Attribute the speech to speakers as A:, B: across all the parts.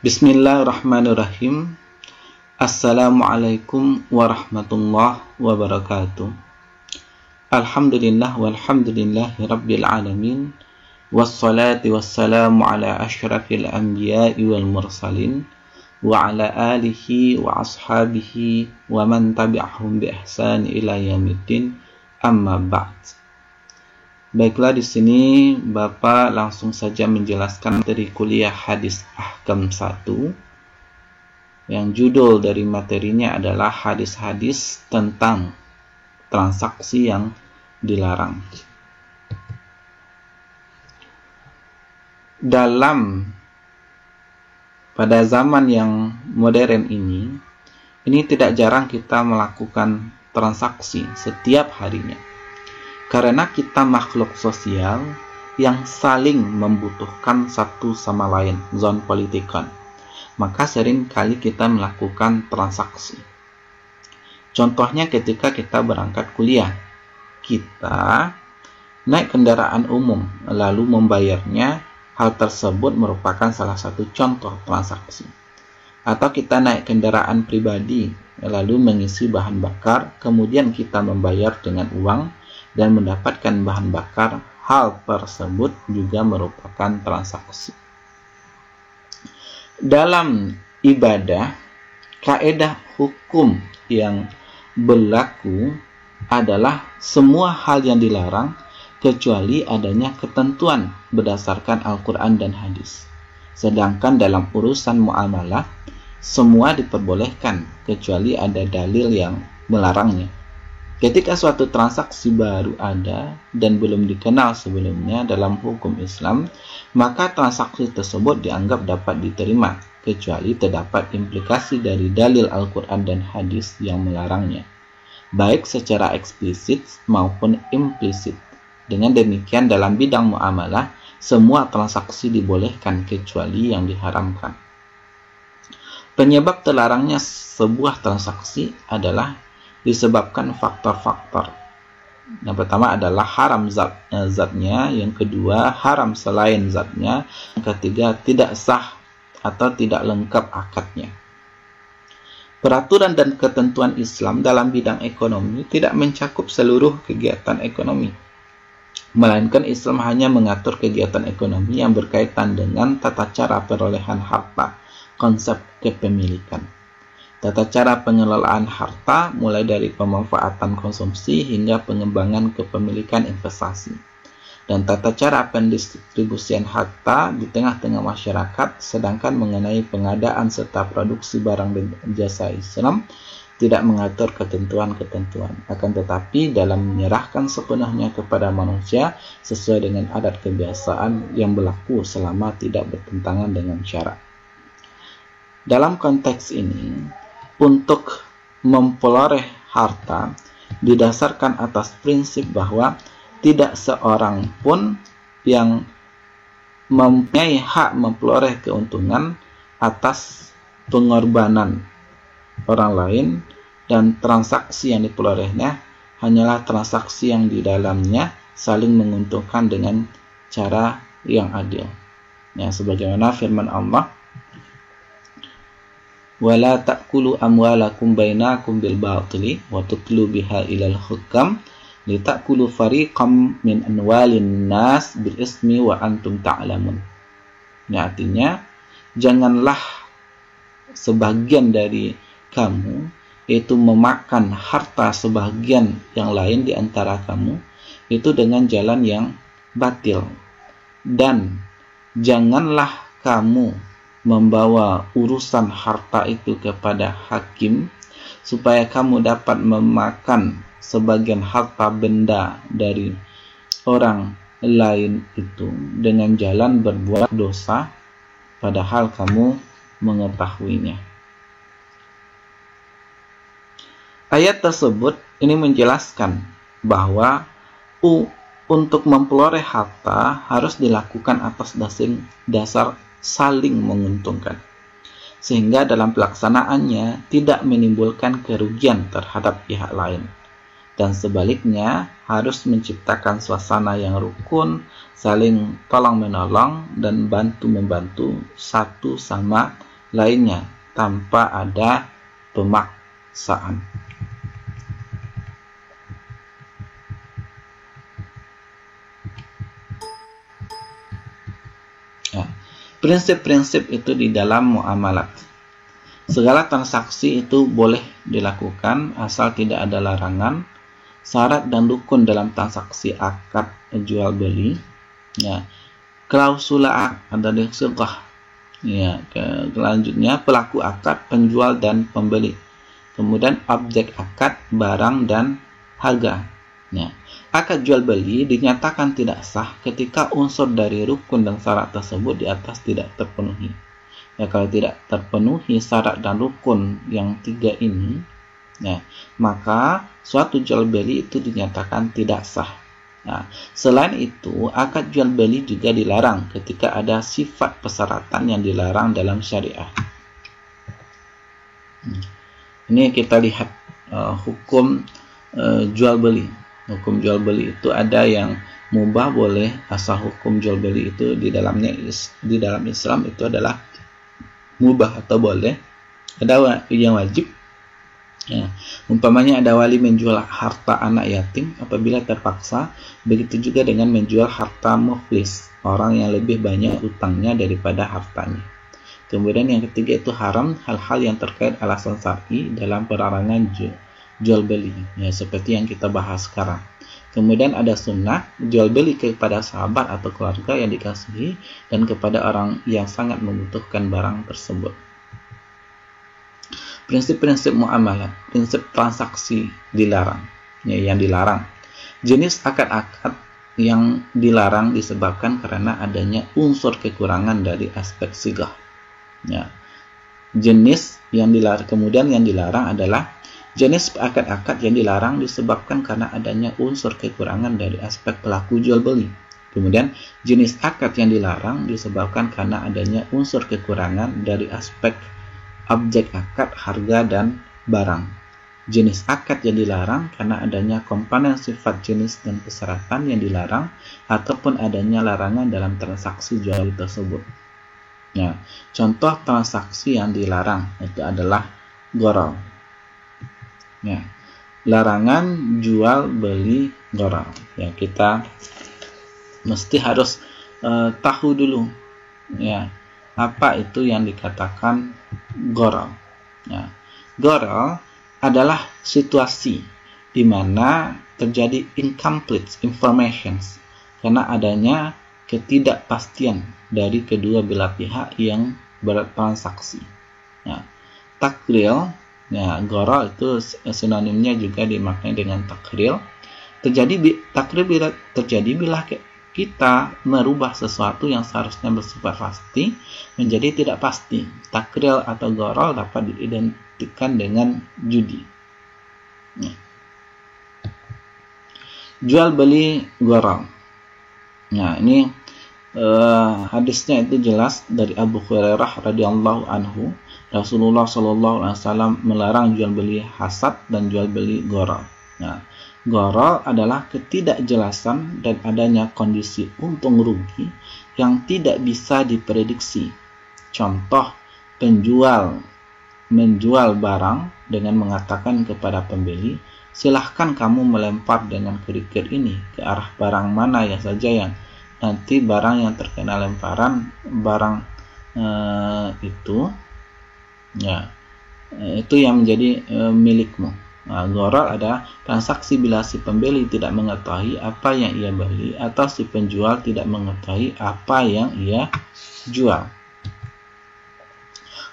A: Bismillahirrahmanirrahim. Assalamualaikum warahmatullahi wabarakatuh. Alhamdulillah walhamdulillahi rabbil alamin. Wassalatu wassalamu ala asyrafil anbiya'i wal mursalin wa ala alihi wa ashabihi wa man tabi'ahum bi ihsan ila yaumiddin. Amma ba'd. Baiklah, di sini Bapak langsung saja menjelaskan dari kuliah hadis ahkam 1 yang judul dari materinya adalah hadis-hadis tentang transaksi yang dilarang. Pada zaman yang modern ini tidak jarang kita melakukan transaksi setiap harinya. Karena kita makhluk sosial yang saling membutuhkan satu sama lain, zon politikon, maka sering kali kita melakukan transaksi. Contohnya ketika kita berangkat kuliah, kita naik kendaraan umum lalu membayarnya. Hal tersebut merupakan salah satu contoh transaksi. Atau kita naik kendaraan pribadi lalu mengisi bahan bakar, kemudian kita membayar dengan uang dan mendapatkan bahan bakar. Hal tersebut juga merupakan transaksi. Dalam ibadah, kaidah hukum yang berlaku adalah semua hal yang dilarang kecuali adanya ketentuan berdasarkan Al-Quran dan hadis. Sedangkan dalam urusan muamalah, semua diperbolehkan kecuali ada dalil yang melarangnya. Ketika suatu transaksi baru ada dan belum dikenal sebelumnya dalam hukum Islam, maka transaksi tersebut dianggap dapat diterima, kecuali terdapat implikasi dari dalil Al-Quran dan hadis yang melarangnya, baik secara eksplisit maupun implisit. Dengan demikian, dalam bidang muamalah, semua transaksi dibolehkan kecuali yang diharamkan. Penyebab terlarangnya sebuah transaksi adalah disebabkan faktor-faktor. Yang pertama adalah haram zatnya, yang kedua haram selain zatnya, yang ketiga tidak sah atau tidak lengkap akadnya. Peraturan dan ketentuan Islam dalam bidang ekonomi tidak mencakup seluruh kegiatan ekonomi, melainkan Islam hanya mengatur kegiatan ekonomi yang berkaitan dengan tata cara perolehan harta, konsep kepemilikan. Tata cara pengelolaan harta mulai dari pemanfaatan konsumsi hingga pengembangan kepemilikan investasi. Dan tata cara pendistribusian harta di tengah-tengah masyarakat, sedangkan mengenai pengadaan serta produksi barang dan jasa Islam tidak mengatur ketentuan-ketentuan. Akan tetapi dalam menyerahkan sepenuhnya kepada manusia sesuai dengan adat kebiasaan yang berlaku selama tidak bertentangan dengan syarak. Dalam konteks ini, untuk memperoleh harta didasarkan atas prinsip bahwa tidak seorang pun yang mempunyai hak memperoleh keuntungan atas pengorbanan orang lain, dan transaksi yang diperolehnya hanyalah transaksi yang di dalamnya saling menguntungkan dengan cara yang adil. Ya, sebagaimana firman Allah, wala ta'kulu amwalakum bainakum bil batili wa tutlu biha ilal hukam litakulu fariqam min anwalin nas bil ismi wa antum ta'lamun. Ini artinya, janganlah sebagian dari kamu itu memakan harta sebagian yang lain di antara kamu itu dengan jalan yang batil, dan janganlah kamu membawa urusan harta itu kepada hakim supaya kamu dapat memakan sebagian harta benda dari orang lain itu dengan jalan berbuat dosa padahal kamu mengetahuinya. Ayat tersebut ini menjelaskan bahwa untuk memperoleh harta harus dilakukan atas dasar saling menguntungkan, sehingga dalam pelaksanaannya tidak menimbulkan kerugian terhadap pihak lain. Dan sebaliknya, harus menciptakan suasana yang rukun, saling tolong-menolong, dan bantu-membantu satu sama lainnya tanpa ada pemaksaan. Prinsip-prinsip itu di dalam muamalat. Segala transaksi itu boleh dilakukan asal tidak ada larangan, syarat dan rukun dalam transaksi akad jual beli. Ya, klausula ada di sirqah. Ya, selanjutnya pelaku akad, penjual dan pembeli. Kemudian objek akad, barang dan harga. Ya. Akad jual beli dinyatakan tidak sah ketika unsur dari rukun dan syarat tersebut di atas tidak terpenuhi. Ya, kalau tidak terpenuhi syarat dan rukun yang tiga ini, ya, maka suatu jual beli itu dinyatakan tidak sah. Nah, selain itu, akad jual beli juga dilarang ketika ada sifat persyaratan yang dilarang dalam syariah. Ini kita lihat hukum jual beli. Hukum jual beli itu ada yang mubah boleh, asal hukum jual beli itu di dalam Islam itu adalah mubah atau boleh. Ada yang wajib. Ya, umpamanya ada wali menjual harta anak yatim apabila terpaksa, begitu juga dengan menjual harta muflis, orang yang lebih banyak utangnya daripada hartanya. Kemudian yang ketiga itu haram hal-hal yang terkait alasan syar'i dalam pelarangan jual beli, ya, seperti yang kita bahas sekarang. Kemudian ada sunnah jual beli kepada sahabat atau keluarga yang dikasihi dan kepada orang yang sangat membutuhkan barang tersebut. Prinsip-prinsip muamalat, prinsip transaksi dilarang, ya, yang dilarang. Jenis akad-akad yang dilarang disebabkan karena adanya unsur kekurangan dari aspek sigah. Ya. Jenis yang dilarang, kemudian yang dilarang adalah jenis akad-akad yang dilarang disebabkan karena adanya unsur kekurangan dari aspek pelaku jual beli. Kemudian jenis akad yang dilarang disebabkan karena adanya unsur kekurangan dari aspek objek akad, harga dan barang. Jenis akad yang dilarang karena adanya komponen sifat jenis dan persyaratan yang dilarang ataupun adanya larangan dalam transaksi jual beli tersebut. Ya, contoh transaksi yang dilarang itu adalah gharar. Ya, larangan jual beli gharar. Ya, kita mesti harus tahu dulu, ya, apa itu yang dikatakan gharar. Ya, gharar adalah situasi di mana terjadi incomplete information karena adanya ketidakpastian dari kedua belah pihak yang bertransaksi. Ya, takril, ya, gharar itu sinonimnya juga dimaknai dengan takril. Takril terjadi bila kita merubah sesuatu yang seharusnya bersifat pasti menjadi tidak pasti. Takril atau gharar dapat diidentikan dengan judi. Ya. Jual beli gharar. Nah, ini hadisnya itu jelas dari Abu Hurairah radhiyallahu anhu. Rasulullah sallallahu alaihi wasallam melarang jual beli hasad dan jual beli gharar. Nah, gharar adalah ketidakjelasan dan adanya kondisi untung rugi yang tidak bisa diprediksi. Contoh, penjual menjual barang dengan mengatakan kepada pembeli, silahkan kamu melempar dengan kerikil ini ke arah barang mana ya saja yang nanti barang yang terkena lemparan barang itu, ya, itu yang menjadi milikmu. Nah, gharar adalah transaksi bila si pembeli tidak mengetahui apa yang ia beli atau si penjual tidak mengetahui apa yang ia jual.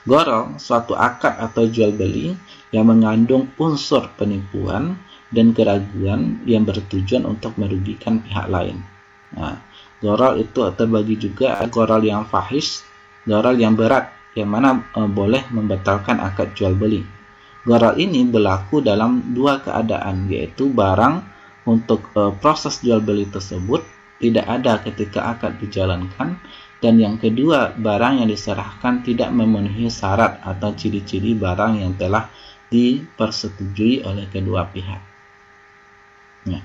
A: Gharar suatu akad atau jual beli yang mengandung unsur penipuan dan keraguan yang bertujuan untuk merugikan pihak lain. Nah, gharar itu terbagi juga gharar yang fahish, gharar yang berat, yang mana boleh membatalkan akad jual beli. Gharar ini berlaku dalam dua keadaan, yaitu barang untuk proses jual beli tersebut tidak ada ketika akad dijalankan, dan yang kedua, barang yang diserahkan tidak memenuhi syarat atau ciri-ciri barang yang telah dipersetujui oleh kedua pihak. Ya.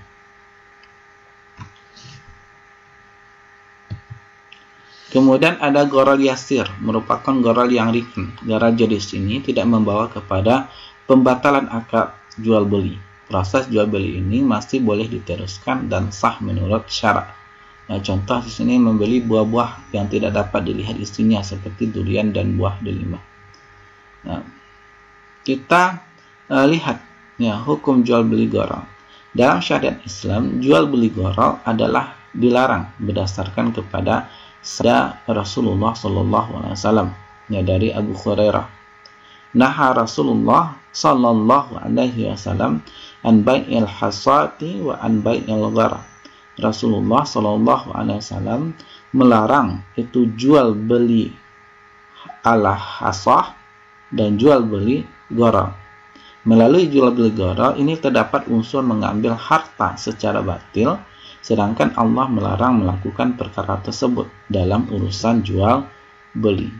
A: Kemudian ada gharar yasir, merupakan gharar yang ringan. Gharar jenis ini tidak membawa kepada pembatalan akad jual beli. Proses jual beli ini masih boleh diteruskan dan sah menurut syarak. Nah, contoh di sini membeli buah-buah yang tidak dapat dilihat isinya seperti durian dan buah delima. Nah, kita lihat ya hukum jual beli gharar. Dalam syariat Islam, jual beli gharar adalah dilarang berdasarkan kepada sabda Rasulullah SAW ya dari Abu Hurairah. Naha Rasulullah SAW an bai'il hasati wa an bai'il gharar. Rasulullah SAW melarang itu jual beli ala hasah dan jual beli gharar. Melalui jual beli gharar ini terdapat unsur mengambil harta secara batil, sedangkan Allah melarang melakukan perkara tersebut dalam urusan jual beli.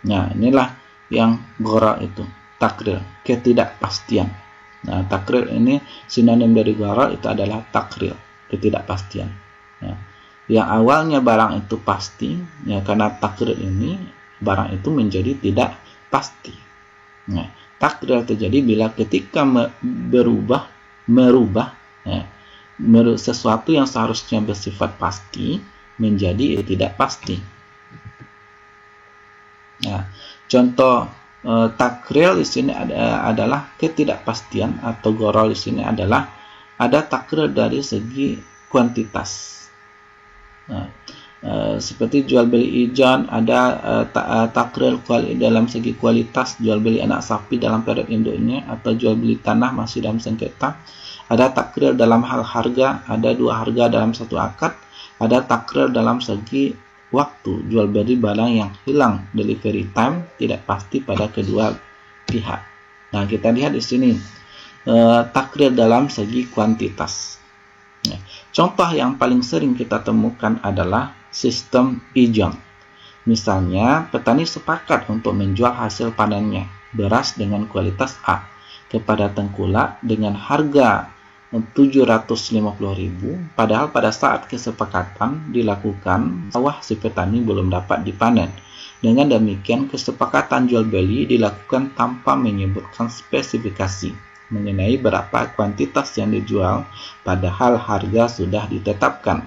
A: Nah, inilah yang gharar itu, takril, ketidakpastian. Nah, takril ini sinonim dari gharar itu adalah takril, ketidakpastian. Nah, yang awalnya barang itu pasti, ya karena takril ini barang itu menjadi tidak pasti. Nah, takril terjadi bila ketika merubah ya, sesuatu yang seharusnya bersifat pasti menjadi tidak pasti. Nah, contoh takril di sini adalah ketidakpastian, atau gharar di sini adalah ada takril dari segi kuantitas. Nah, seperti jual beli ijan, ada takril dalam segi kualitas, jual beli anak sapi dalam periode induknya, atau jual beli tanah masih dalam sengketa. Ada takril dalam hal harga, ada dua harga dalam satu akad. Ada takril dalam segi waktu, jual beli barang yang hilang, delivery time tidak pasti pada kedua pihak. Nah, kita lihat di sini takril dalam segi kuantitas. Contoh yang paling sering kita temukan adalah sistem ijan. Misalnya, petani sepakat untuk menjual hasil panennya, beras dengan kualitas A, kepada tengkulak dengan harga 750.000, padahal pada saat kesepakatan dilakukan, sawah si petani belum dapat dipanen. Dengan demikian, kesepakatan jual beli dilakukan tanpa menyebutkan spesifikasi mengenai berapa kuantitas yang dijual, padahal harga sudah ditetapkan.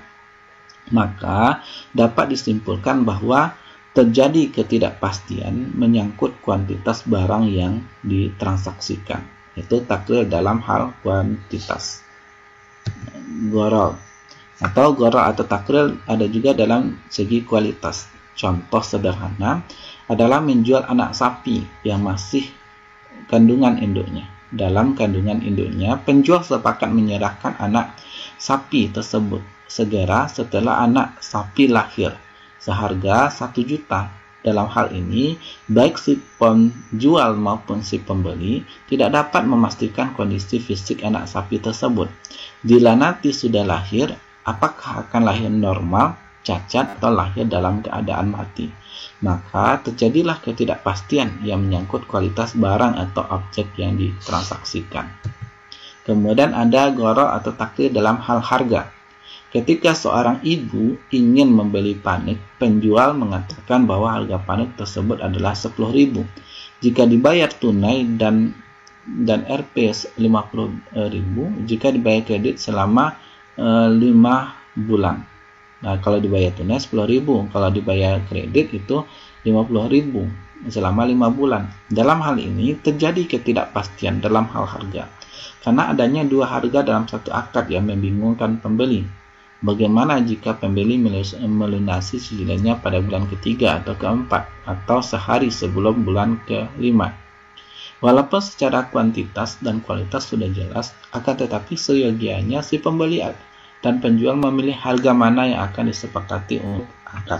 A: Maka dapat disimpulkan bahwa terjadi ketidakpastian menyangkut kuantitas barang yang ditransaksikan. Itu takril dalam hal kuantitas. Gharar atau takril ada juga dalam segi kualitas. Contoh sederhana adalah menjual anak sapi yang masih kandungan induknya. Dalam kandungan induknya, penjual sepakat menyerahkan anak sapi tersebut segera setelah anak sapi lahir seharga 1 juta. Dalam hal ini, baik si penjual maupun si pembeli tidak dapat memastikan kondisi fisik anak sapi tersebut. Bila nanti sudah lahir, apakah akan lahir normal, cacat, atau lahir dalam keadaan mati? Maka terjadilah ketidakpastian yang menyangkut kualitas barang atau objek yang ditransaksikan. Kemudian ada gharar atau takril dalam hal harga. Ketika seorang ibu ingin membeli panik, penjual mengatakan bahwa harga panik tersebut adalah 10.000. Jika dibayar tunai dan Rp 50.000, jika dibayar kredit selama 5 bulan. Nah, kalau dibayar tunai 10.000, kalau dibayar kredit itu 50.000 selama 5 bulan. Dalam hal ini terjadi ketidakpastian dalam hal harga, karena adanya dua harga dalam satu akad yang membingungkan pembeli. Bagaimana jika pembeli melunasi cicilannya pada bulan ketiga atau keempat, atau sehari sebelum bulan kelima? Walaupun secara kuantitas dan kualitas sudah jelas, akan tetapi seyogianya si pembeli dan penjual memilih harga mana yang akan disepakati untuk akad.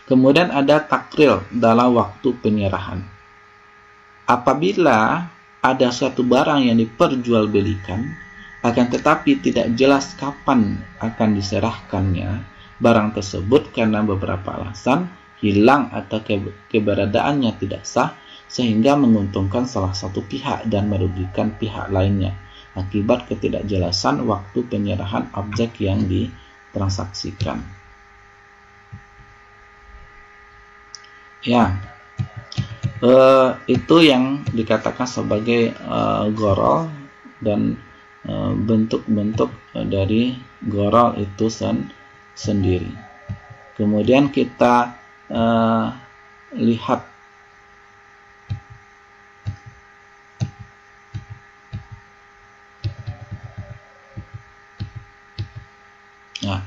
A: Kemudian ada takril dalam waktu penyerahan. Apabila ada suatu barang yang diperjualbelikan, akan tetapi tidak jelas kapan akan diserahkannya, barang tersebut karena beberapa alasan hilang atau keberadaannya tidak sah, sehingga menguntungkan salah satu pihak dan merugikan pihak lainnya akibat ketidakjelasan waktu penyerahan objek yang ditransaksikan. Ya, itu yang dikatakan sebagai gorol, dan bentuk-bentuk dari gorol itu sendiri. Kemudian kita lihat nah,